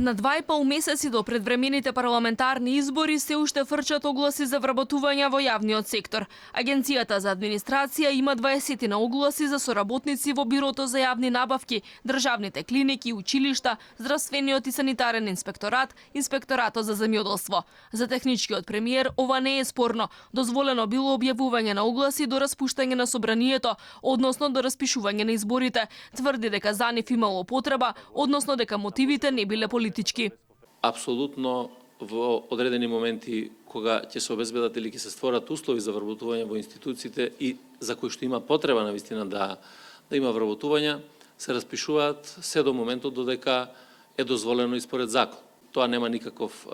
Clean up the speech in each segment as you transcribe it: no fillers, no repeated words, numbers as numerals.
На 2,5 месеци до предвремените парламентарни избори се уште фрчат огласи за вработување во јавниот сектор. Агенцијата за администрација има 20 на огласи за соработници во Бирото за јавни набавки, државните клиники, училишта, здравствениот и санитарен инспекторат, инспекторатот за земјоделство. За техничкиот премиер ова не е спорно. Дозволено било објавување на огласи до распуштање на собранието, односно до распишување на изборите. Тврди дека за нив имало потреба, односно дека мотивите не биле политички. Апсолутно во одредени моменти кога ќе се обезбедат или ќе се створат услови за вработување во институциите и за кои што има потреба навистина да има вработување, се распишуваат се до моментот додека е дозволено и според закон. Тоа нема никаков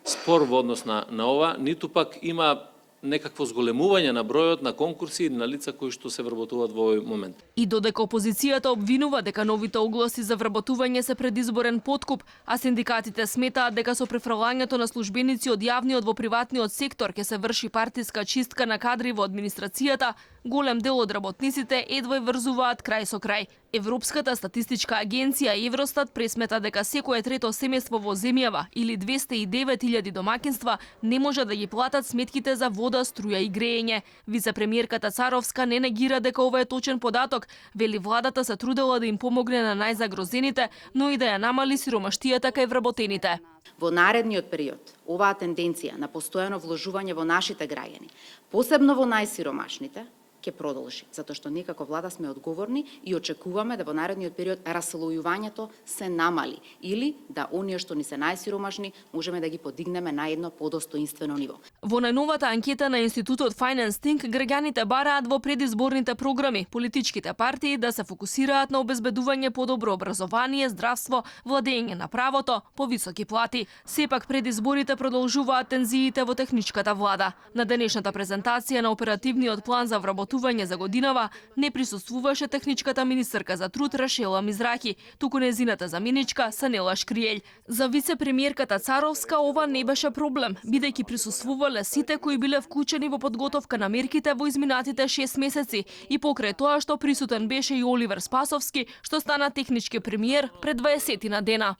спор во однос на ова, ниту пак има некакво зголемување на бројот на конкурси или на лица кои што се вработуваат во овој момент. И додека опозицијата обвинува дека новите огласи за вработување се предизборен подкуп, а синдикатите сметаат дека со префрлањето на службеници од јавниот во приватниот сектор ќе се врши партиска чистка на кадри во администрацијата, голем дел од работниците едва врзуваат крај со крај. Европската статистичка агенција Евростат пресмета дека секое трето семејство во земјава или 209.000 домаќинства не може да ги платат сметките за вода, струја и греење. Вице-премиерката Царовска не негира дека ова е точен податок. Вели владата се трудела да им помогне на најзагрозените, но и да ја намали сиромаштијата кај вработените. Во наредниот период, оваа тенденција на постојано вложување во нашите граѓани, посебно во најсиромашните, ќе продолжи, затоа што ние како влада сме одговорни и очекуваме да во наредниот период раслојувањето се намали или да оние што ни се најсиромашни можеме да ги подигнеме на едно подостоинствено ниво. Во најновата анкета на институтот Finance Think граѓаните бараат во предизборните програми политичките партии да се фокусираат на обезбедување подобро образование, здравство, владење на правото, повисоки плати. Сепак пред изборите продолжуваат тензиите во техничката влада. На денешната презентација на оперативниот план за вработување за годинава не присуствуваше техничката министерка за труд Рашела Мизрахи, туку незината заменичка Санела Шкриелј. За вице-премиерката Царовска ова не беше проблем, бидејќи присуствувале сите кои биле вклучени во подготовка на мерките во изминатите 6 месеци и покрај тоа што присутен беше и Оливер Спасовски, што стана технички премиер пред 20 на дена.